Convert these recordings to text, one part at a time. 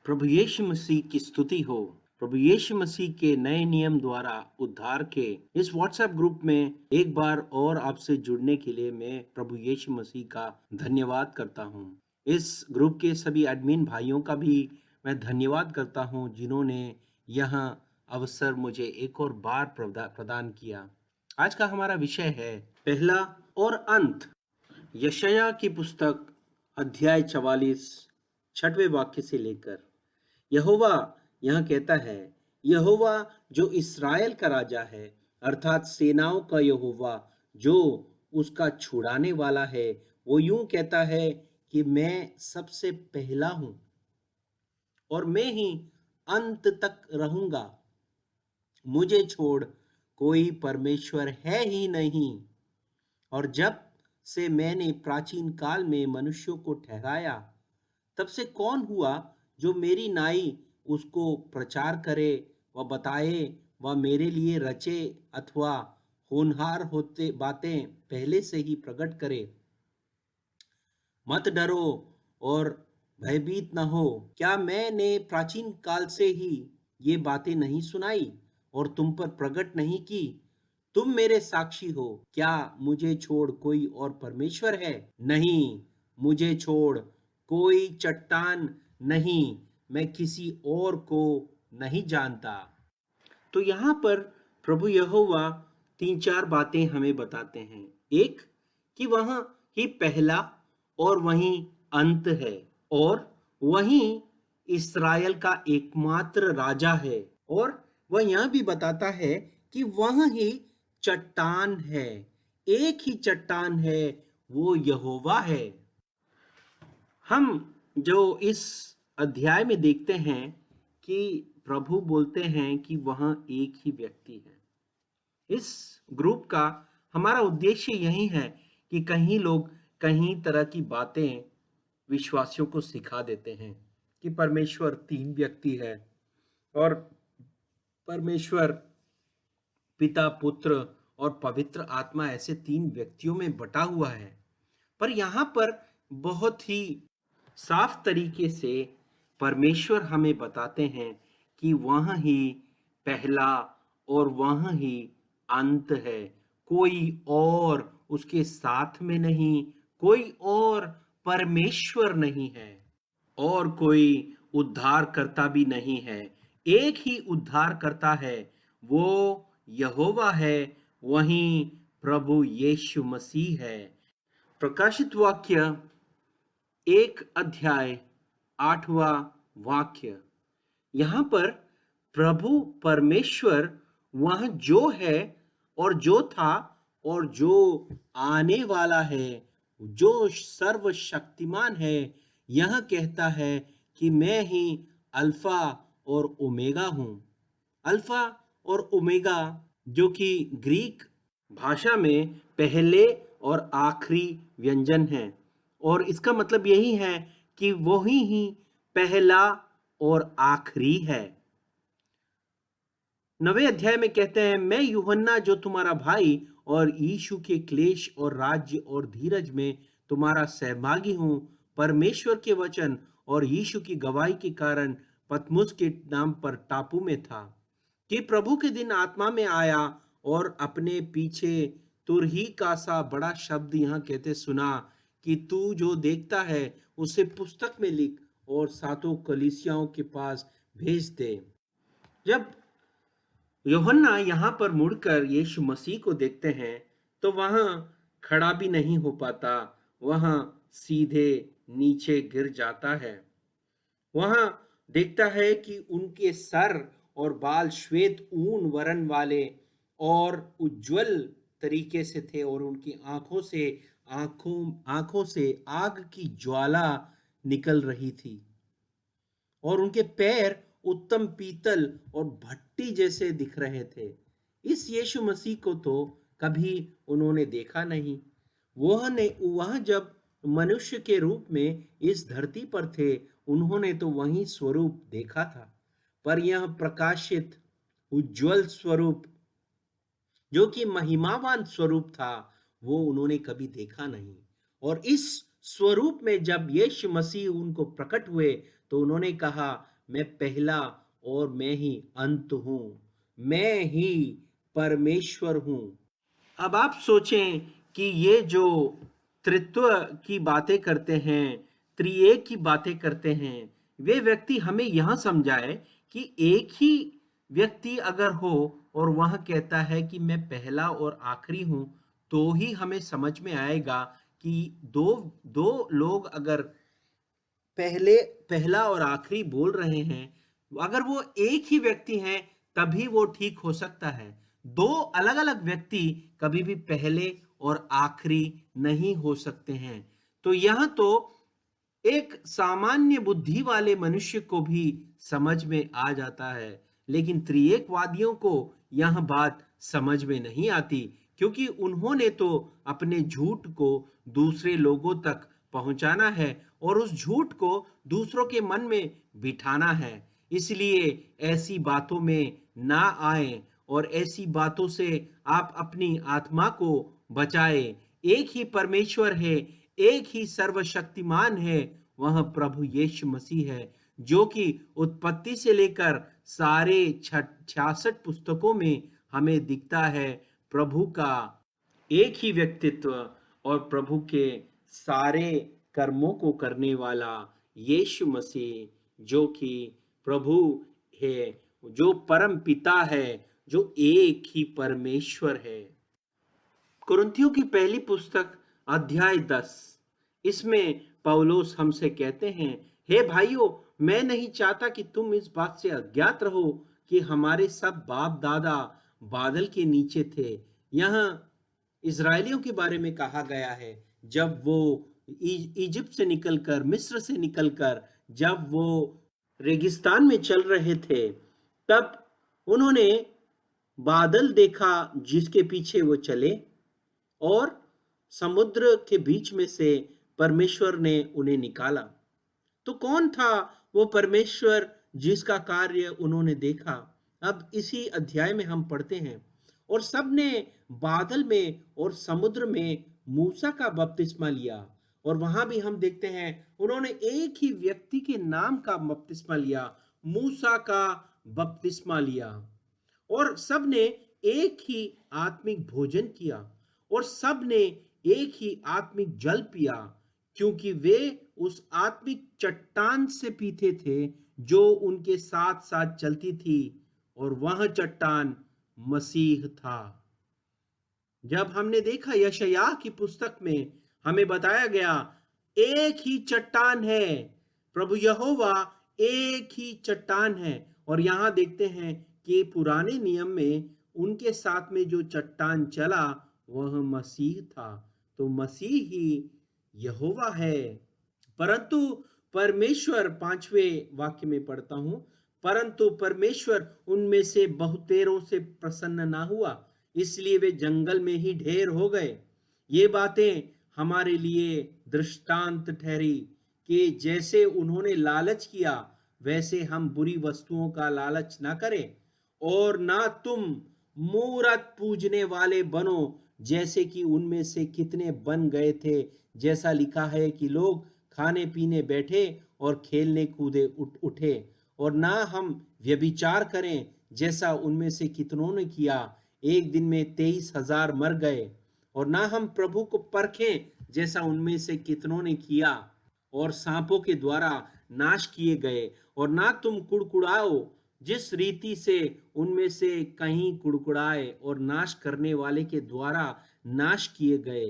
प्रभु यीशु मसीह की स्तुति हो। प्रभु यीशु मसीह के नए नियम द्वारा उद्धार के इस व्हाट्सएप ग्रुप में एक बार और आपसे जुड़ने के लिए मैं प्रभु यीशु मसीह का धन्यवाद करता हूँ। इस ग्रुप के सभी एडमिन भाइयों का भी मैं धन्यवाद करता हूँ जिन्होंने यह अवसर मुझे एक और बार प्रदान किया। आज का हमारा विषय है पहला और अंत। यशायाह की पुस्तक अध्याय 44 छठवें वाक्य से लेकर यहोवा यह कहता है, यहोवा जो इस्राएल का राजा है अर्थात सेनाओं का यहोवा जो उसका छुड़ाने वाला है, वो यूं कहता है कि मैं सबसे पहला हूं और मैं ही अंत तक रहूंगा। मुझे छोड़ कोई परमेश्वर है ही नहीं। और जब से मैंने प्राचीन काल में मनुष्यों को ठहराया, तब से कौन हुआ जो मेरी नाई उसको प्रचार करे व बताए व मेरे लिए रचे अथवा होनहार होते बातें पहले से ही प्रकट करे। मत डरो और भयभीत न हो। क्या मैंने प्राचीन काल से ही ये बातें नहीं सुनाई और तुम पर प्रकट नहीं की? तुम मेरे साक्षी हो। क्या मुझे छोड़ कोई और परमेश्वर है? नहीं, मुझे छोड़ कोई चट्टान नहीं, मैं किसी और को नहीं जानता। तो यहाँ पर प्रभु यहोवा तीन चार बातें हमें बताते हैं। एक, कि वह ही पहला और वही अंत है और वही इस्राएल का एकमात्र राजा है। और वह यह भी बताता है कि वह ही चट्टान है, एक ही चट्टान है, वो यहोवा है। हम जो इस अध्याय में देखते हैं कि प्रभु बोलते हैं कि वह एक ही व्यक्ति है। इस ग्रुप का हमारा उद्देश्य यही है कि कहीं लोग कहीं तरह की बातें विश्वासियों को सिखा देते हैं कि परमेश्वर तीन व्यक्ति है और परमेश्वर पिता, पुत्र और पवित्र आत्मा ऐसे तीन व्यक्तियों में बटा हुआ है। पर यहाँ पर बहुत ही साफ तरीके से परमेश्वर हमें बताते हैं कि वह ही पहला और वह ही अंत है। कोई और उसके साथ में नहीं, कोई और परमेश्वर नहीं है और कोई उद्धार करता भी नहीं है। एक ही उद्धार करता है, वो यहोवा है, वही प्रभु यीशु मसीह है। प्रकाशित वाक्य एक अध्याय 8वां वाक्य। यहाँ पर प्रभु परमेश्वर वह जो है और जो था और जो आने वाला है, जो सर्वशक्तिमान है, यह कहता है कि मैं ही अल्फा और ओमेगा हूँ। अल्फा और ओमेगा जो कि ग्रीक भाषा में पहले और आखिरी व्यंजन है और इसका मतलब यही है कि वही ही पहला और आखिरी है। 9वें अध्याय में कहते हैं, मैं यूहन्ना जो तुम्हारा भाई और यीशु के क्लेश और राज्य और धीरज में तुम्हारा सहभागी हूँ, परमेश्वर के वचन और यीशु की गवाही के कारण पतमुस के नाम पर टापू में था कि प्रभु के दिन आत्मा में आया और अपने पीछे तुरही का सा बड़ा शब्द यहाँ कहते सुना कि तू जो देखता है उसे पुस्तक में लिख और सातों कलीसियाओं के पास भेज दे। जब यूहन्ना यहाँ पर मुड़कर यीशु मसीह को देखते हैं तो वहां खड़ा भी नहीं हो पाता, वहां सीधे नीचे गिर जाता है। वहां देखता है कि उनके सर और बाल श्वेत ऊन वर्ण वाले और उज्जवल तरीके से थे और उनकी आंखों से आग की ज्वाला निकल रही थी और उनके पैर उत्तम पीतल और भट्टी जैसे दिख रहे थे। इस यीशु मसीह को तो कभी उन्होंने देखा नहीं। वह जब मनुष्य के रूप में इस धरती पर थे, उन्होंने तो वही स्वरूप देखा था, पर यह प्रकाशित उज्जवल स्वरूप जो कि महिमावान स्वरूप था, वो उन्होंने कभी देखा नहीं। और इस स्वरूप में जब यीशु मसीह उनको प्रकट हुए तो उन्होंने कहा, मैं पहला और मैं ही अंत हूँ, मैं ही परमेश्वर हूँ। अब आप सोचें कि ये जो त्रित्व की बातें करते हैं, त्रिएक की बातें करते हैं, वे व्यक्ति हमें यह समझाए कि एक ही व्यक्ति अगर हो और वह कहता है कि मैं पहला और आखिरी हूं, तो ही हमें समझ में आएगा कि दो दो लोग अगर पहले पहला और आखिरी बोल रहे हैं, अगर वो एक ही व्यक्ति हैं तभी वो ठीक हो सकता है। दो अलग अलग व्यक्ति कभी भी पहले और आखिरी नहीं हो सकते हैं। तो यह तो एक सामान्य बुद्धि वाले मनुष्य को भी समझ में आ जाता है, लेकिन त्रिएकवादियों को यह बात समझ में नहीं आती, क्योंकि उन्होंने तो अपने झूठ को दूसरे लोगों तक पहुंचाना है और उस झूठ को दूसरों के मन में बिठाना है। इसलिए ऐसी बातों में ना आए और ऐसी बातों से आप अपनी आत्मा को बचाए। एक ही परमेश्वर है, एक ही सर्वशक्तिमान है, वह प्रभु यीशु मसीह है, जो कि उत्पत्ति से लेकर सारे 66 पुस्तकों में हमें दिखता है। प्रभु का एक ही व्यक्तित्व और प्रभु के सारे कर्मों को करने वाला यीशु मसीह, जो कि प्रभु है, जो परम पिता है, जो एक ही परमेश्वर है। कुरिन्थियों की पहली पुस्तक अध्याय 10, इसमें पौलुस हमसे कहते हैं, हे भाइयों, मैं नहीं चाहता कि तुम इस बात से अज्ञात रहो कि हमारे सब बाप दादा बादल के नीचे थे। यहाँ इजरायलियों के बारे में कहा गया है, जब वो इजिप्ट से निकलकर, मिस्र से निकलकर जब वो रेगिस्तान में चल रहे थे, तब उन्होंने बादल देखा जिसके पीछे वो चले, और समुद्र के बीच में से परमेश्वर ने उन्हें निकाला। तो कौन था वो परमेश्वर जिसका कार्य उन्होंने देखा? अब इसी अध्याय में हम पढ़ते हैं, और सबने बादल में और समुद्र में मूसा का बपतिस्मा लिया। और वहां भी हम देखते हैं उन्होंने एक ही व्यक्ति के नाम का बपतिस्मा लिया, मूसा का बपतिस्मा लिया। और सबने एक ही आत्मिक भोजन किया और सबने एक ही आत्मिक जल पिया, क्योंकि वे उस आत्मिक चट्टान से पीते थे जो उनके साथ साथ चलती थी, और वह चट्टान मसीह था। जब हमने देखा यशायाह की पुस्तक में हमें बताया गया, एक ही चट्टान है, प्रभु यहोवा एक ही चट्टान है। और यहां देखते हैं कि पुराने नियम में उनके साथ में जो चट्टान चला वह मसीह था। तो मसीह ही यहोवा है। परंतु परमेश्वर, 5वें वाक्य में पढ़ता हूं, परंतु परमेश्वर उनमें से बहुतेरों से प्रसन्न ना हुआ, इसलिए वे जंगल में ही ढेर हो गए। ये बातें हमारे लिए दृष्टांत ठहरी कि जैसे उन्होंने लालच किया, वैसे हम बुरी वस्तुओं का लालच ना करें, और ना तुम मूरत पूजने वाले बनो, जैसे कि उनमें से कितने बन गए थे। जैसा लिखा है कि लोग खाने पीने बैठे और खेलने कूदे उठे। और ना हम व्यभिचार करें, जैसा उनमें से कितनों ने किया, एक दिन में 23,000 मर गए। और ना हम प्रभु को परखें, जैसा उनमें से कितनों ने किया और सांपों के द्वारा नाश किए गए। और ना तुम कुड़कुड़ाओ, जिस रीति से उनमें से कहीं कुड़कुड़ाए और नाश करने वाले के द्वारा नाश किए गए।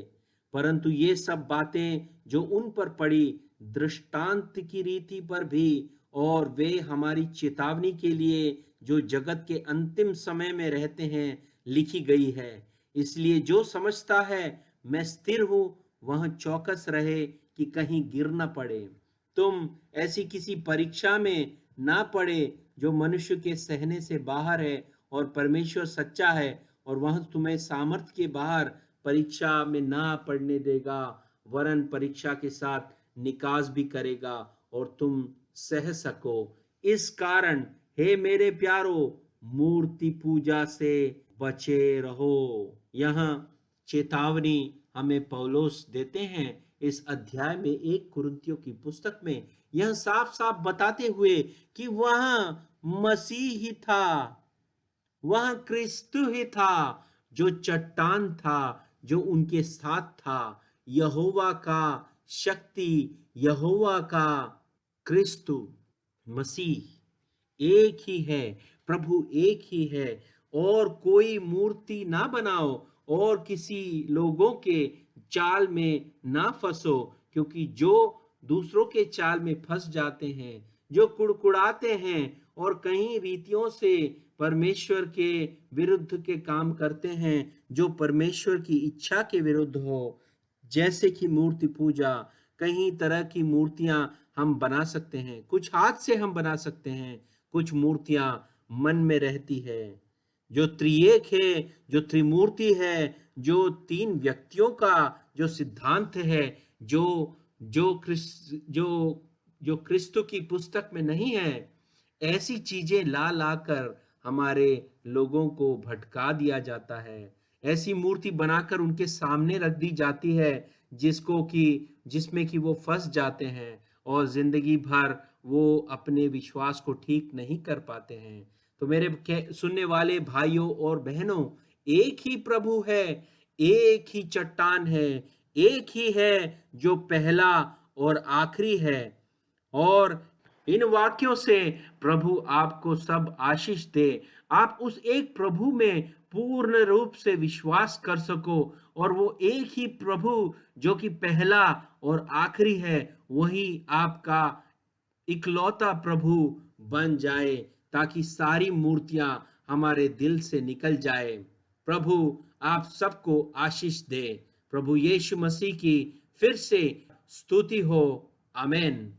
परंतु ये सब बातें जो उन पर पड़ी, दृष्टांत की रीति पर भी, और वे हमारी चेतावनी के लिए जो जगत के अंतिम समय में रहते हैं लिखी गई है। इसलिए जो समझता है मैं स्थिर हूं, वह चौकस रहे कि कहीं गिर न पड़े। तुम ऐसी किसी परीक्षा में ना पड़े जो मनुष्य के सहने से बाहर है, और परमेश्वर सच्चा है और वह तुम्हें सामर्थ्य के बाहर परीक्षा में ना पड़ने देगा, वरन परीक्षा के साथ निकास भी करेगा और तुम सह सको। इस कारण हे मेरे प्यारो, मूर्ति पूजा से बचे रहो। यहाँ चेतावनी हमें पौलुस देते हैं इस अध्याय में, 1 कुरिन्थियों की पुस्तक में, यह साफ साफ बताते हुए कि वह मसीह ही था, वह क्रिस्तु ही था, जो चट्टान था, जो उनके साथ था। यहोवा का शक्ति, यहोवा का क्रिस्तु मसीह एक ही है, प्रभु एक ही है। और कोई मूर्ति ना बनाओ और किसी लोगों के चाल में ना फंसो, क्योंकि जो दूसरों के चाल में फंस जाते हैं, जो कुड़कुड़ाते हैं और कहीं रीतियों से परमेश्वर के विरुद्ध के काम करते हैं, जो परमेश्वर की इच्छा के विरुद्ध हो, जैसे कि मूर्ति पूजा, कई तरह की मूर्तियां हम बना सकते हैं, कुछ हाथ से हम बना सकते हैं, कुछ मूर्तियां मन में रहती है। जो त्रिएक है, जो त्रिमूर्ति है, जो तीन व्यक्तियों का जो सिद्धांत है, जो जो क्रिस्त जो जो क्रिस्तु की पुस्तक में नहीं है, ऐसी चीजें ला ला कर हमारे लोगों को भटका दिया जाता है। ऐसी मूर्ति बनाकर उनके सामने रख दी जाती है, जिसमें कि वो फंस जाते हैं और जिंदगी भर वो अपने विश्वास को ठीक नहीं कर पाते हैं। तो मेरे सुनने वाले भाइयों और बहनों, एक ही प्रभु है, एक ही चट्टान है, एक ही है जो पहला और आखिरी है। और इन वाक्यों से प्रभु आपको सब आशीष दे। आप उस एक प्रभु में पूर्ण रूप से विश्वास कर सको, और वो एक ही प्रभु जो कि पहला और आखिरी है, वही आपका इकलौता प्रभु बन जाए, ताकि सारी मूर्तियां हमारे दिल से निकल जाए। प्रभु आप सबको आशीष दे। प्रभु यीशु मसीह की फिर से स्तुति हो। आमेन।